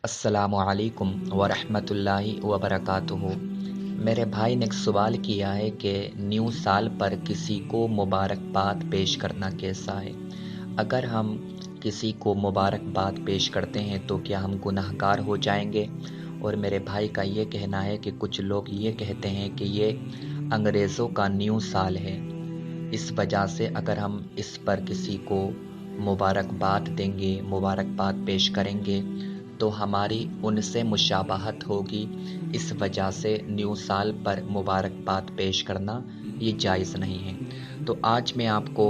السلام علیکم ورحمۃ اللہ وبرکاتہ۔ میرے بھائی نے ایک سوال کیا ہے کہ نیو سال پر کسی کو مبارکباد پیش کرنا کیسا ہے؟ اگر ہم کسی کو مبارکباد پیش کرتے ہیں تو کیا ہم گناہ گار ہو جائیں گے؟ اور میرے بھائی کا یہ کہنا ہے کہ کچھ لوگ یہ کہتے ہیں کہ یہ انگریزوں کا نیو سال ہے، اس وجہ سے اگر ہم اس پر کسی کو مبارکباد دیں گے، مبارکباد پیش کریں گے تو ہماری ان سے مشابہت ہوگی، اس وجہ سے نیو سال پر مبارکباد پیش کرنا یہ جائز نہیں ہے۔ تو آج میں آپ کو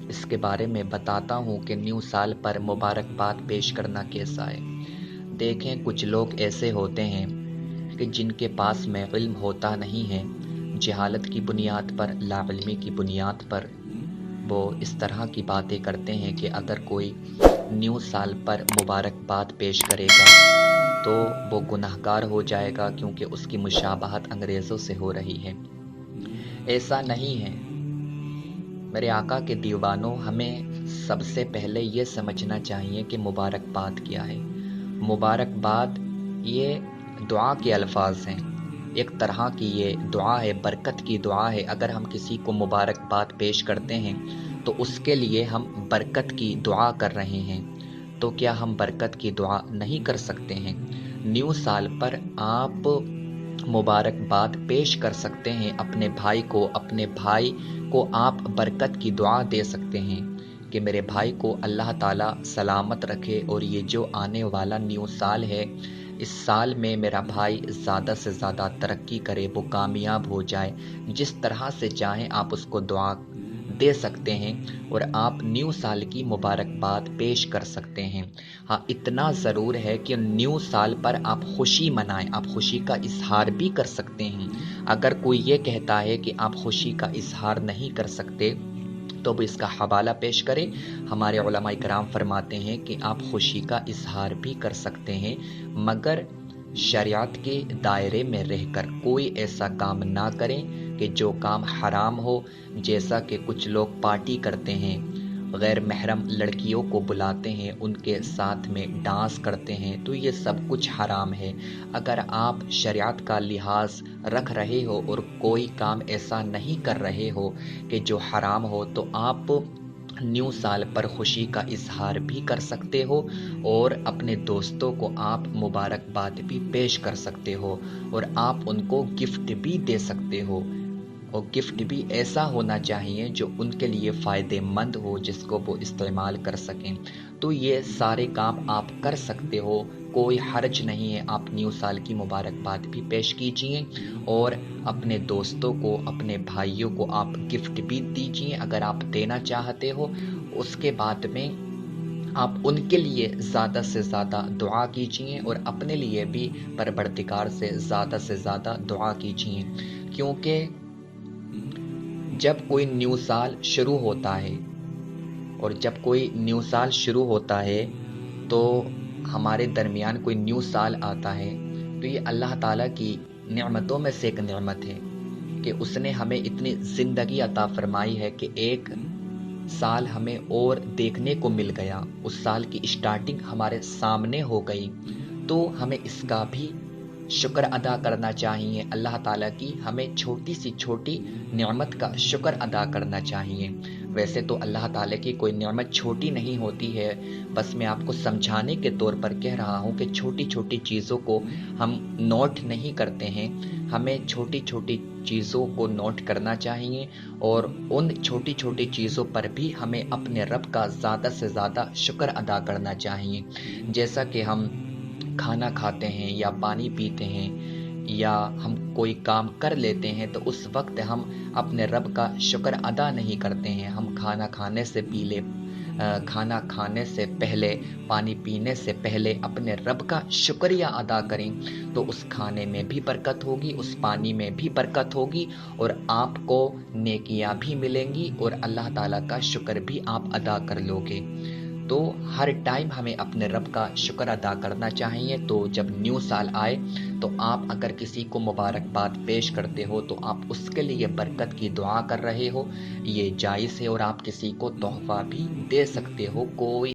اس کے بارے میں بتاتا ہوں کہ نیو سال پر مبارکباد پیش کرنا کیسا ہے۔ دیکھیں، کچھ لوگ ایسے ہوتے ہیں کہ جن کے پاس میں علم ہوتا نہیں ہے، جہالت کی بنیاد پر، لا علمی کی بنیاد پر وہ اس طرح کی باتیں کرتے ہیں کہ اگر کوئی نیو سال پر مبارکباد پیش کرے گا تو وہ گناہ گار ہو جائے گا، کیونکہ اس کی مشابہت انگریزوں سے ہو رہی ہے۔ ایسا نہیں ہے میرے آقا کے دیوانوں، ہمیں سب سے پہلے یہ سمجھنا چاہیے کہ مبارکباد کیا ہے۔ مبارکباد یہ دعا کے الفاظ ہیں، ایک طرح کی یہ دعا ہے، برکت کی دعا ہے۔ اگر ہم کسی کو مبارکباد پیش کرتے ہیں تو اس کے لیے ہم برکت کی دعا کر رہے ہیں، تو کیا ہم برکت کی دعا نہیں کر سکتے ہیں؟ نیو سال پر آپ مبارکباد پیش کر سکتے ہیں اپنے بھائی کو آپ برکت کی دعا دے سکتے ہیں کہ میرے بھائی کو اللہ تعالیٰ سلامت رکھے، اور یہ جو آنے والا نیو سال ہے، اس سال میں میرا بھائی زیادہ سے زیادہ ترقی کرے، وہ کامیاب ہو جائے۔ جس طرح سے چاہیں آپ اس کو دعا دے سکتے ہیں اور آپ نیو سال کی مبارکباد پیش کر سکتے ہیں۔ ہاں، اتنا ضرور ہے کہ نیو سال پر آپ خوشی منائیں، آپ خوشی کا اظہار بھی کر سکتے ہیں۔ اگر کوئی یہ کہتا ہے کہ آپ خوشی کا اظہار نہیں کر سکتے تو وہ اس کا حوالہ پیش کرے۔ ہمارے علماء کرام فرماتے ہیں کہ آپ خوشی کا اظہار بھی کر سکتے ہیں، مگر شریعت کے دائرے میں رہ کر کوئی ایسا کام نہ کریں کہ جو کام حرام ہو، جیسا کہ کچھ لوگ پارٹی کرتے ہیں، غیر محرم لڑکیوں کو بلاتے ہیں، ان کے ساتھ میں ڈانس کرتے ہیں، تو یہ سب کچھ حرام ہے۔ اگر آپ شریعت کا لحاظ رکھ رہے ہو اور کوئی کام ایسا نہیں کر رہے ہو کہ جو حرام ہو، تو آپ نیو سال پر خوشی کا اظہار بھی کر سکتے ہو، اور اپنے دوستوں کو آپ مبارکباد بھی پیش کر سکتے ہو، اور آپ ان کو گفٹ بھی دے سکتے ہو، اور گفٹ بھی ایسا ہونا چاہیے جو ان کے لیے فائدہ مند ہو، جس کو وہ استعمال کر سکیں۔ تو یہ سارے کام آپ کر سکتے ہو، کوئی حرج نہیں ہے۔ آپ نیو سال کی مبارکباد بھی پیش کیجئے، اور اپنے دوستوں کو، اپنے بھائیوں کو آپ گفٹ بھی دیجئے اگر آپ دینا چاہتے ہو۔ اس کے بعد میں آپ ان کے لیے زیادہ سے زیادہ دعا کیجئے، اور اپنے لیے بھی پروردگار سے زیادہ دعا کیجئے، کیونکہ جب کوئی نیو سال شروع ہوتا ہے تو ہمارے درمیان کوئی نیو سال آتا ہے، تو یہ اللہ تعالیٰ کی نعمتوں میں سے ایک نعمت ہے کہ اس نے ہمیں اتنی زندگی عطا فرمائی ہے کہ ایک سال ہمیں اور دیکھنے کو مل گیا، اس سال کی اسٹارٹنگ ہمارے سامنے ہو گئی، تو ہمیں اس کا بھی شکر ادا کرنا چاہیے۔ اللہ تعالیٰ کی ہمیں چھوٹی سی چھوٹی نعمت کا شکر ادا کرنا چاہیے۔ ویسے تو اللہ تعالیٰ کی کوئی نعمت چھوٹی نہیں ہوتی ہے، بس میں آپ کو سمجھانے کے طور پر کہہ رہا ہوں کہ چھوٹی چھوٹی چیزوں کو ہم نوٹ نہیں کرتے ہیں، ہمیں چھوٹی چھوٹی چیزوں کو نوٹ کرنا چاہیے، اور ان چھوٹی چھوٹی چیزوں پر بھی ہمیں اپنے رب کا زیادہ سے زیادہ شکر ادا کرنا چاہیے۔ جیسا کہ ہم کھانا کھاتے ہیں یا پانی پیتے ہیں یا ہم کوئی کام کر لیتے ہیں، تو اس وقت ہم اپنے رب کا شکر ادا نہیں کرتے ہیں۔ ہم کھانا کھانے سے پہلے، پانی پینے سے پہلے اپنے رب کا شکریہ ادا کریں، تو اس کھانے میں بھی برکت ہوگی، اس پانی میں بھی برکت ہوگی، اور آپ کو نیکیاں بھی ملیں گی، اور اللہ تعالیٰ کا شکر بھی آپ ادا کر لو گے۔ تو ہر ٹائم ہمیں اپنے رب کا شکر ادا کرنا چاہیے۔ تو جب نیو سال آئے تو آپ اگر کسی کو مبارکباد پیش کرتے ہو تو آپ اس کے لیے برکت کی دعا کر رہے ہو، یہ جائز ہے، اور آپ کسی کو تحفہ بھی دے سکتے ہو۔ کوئی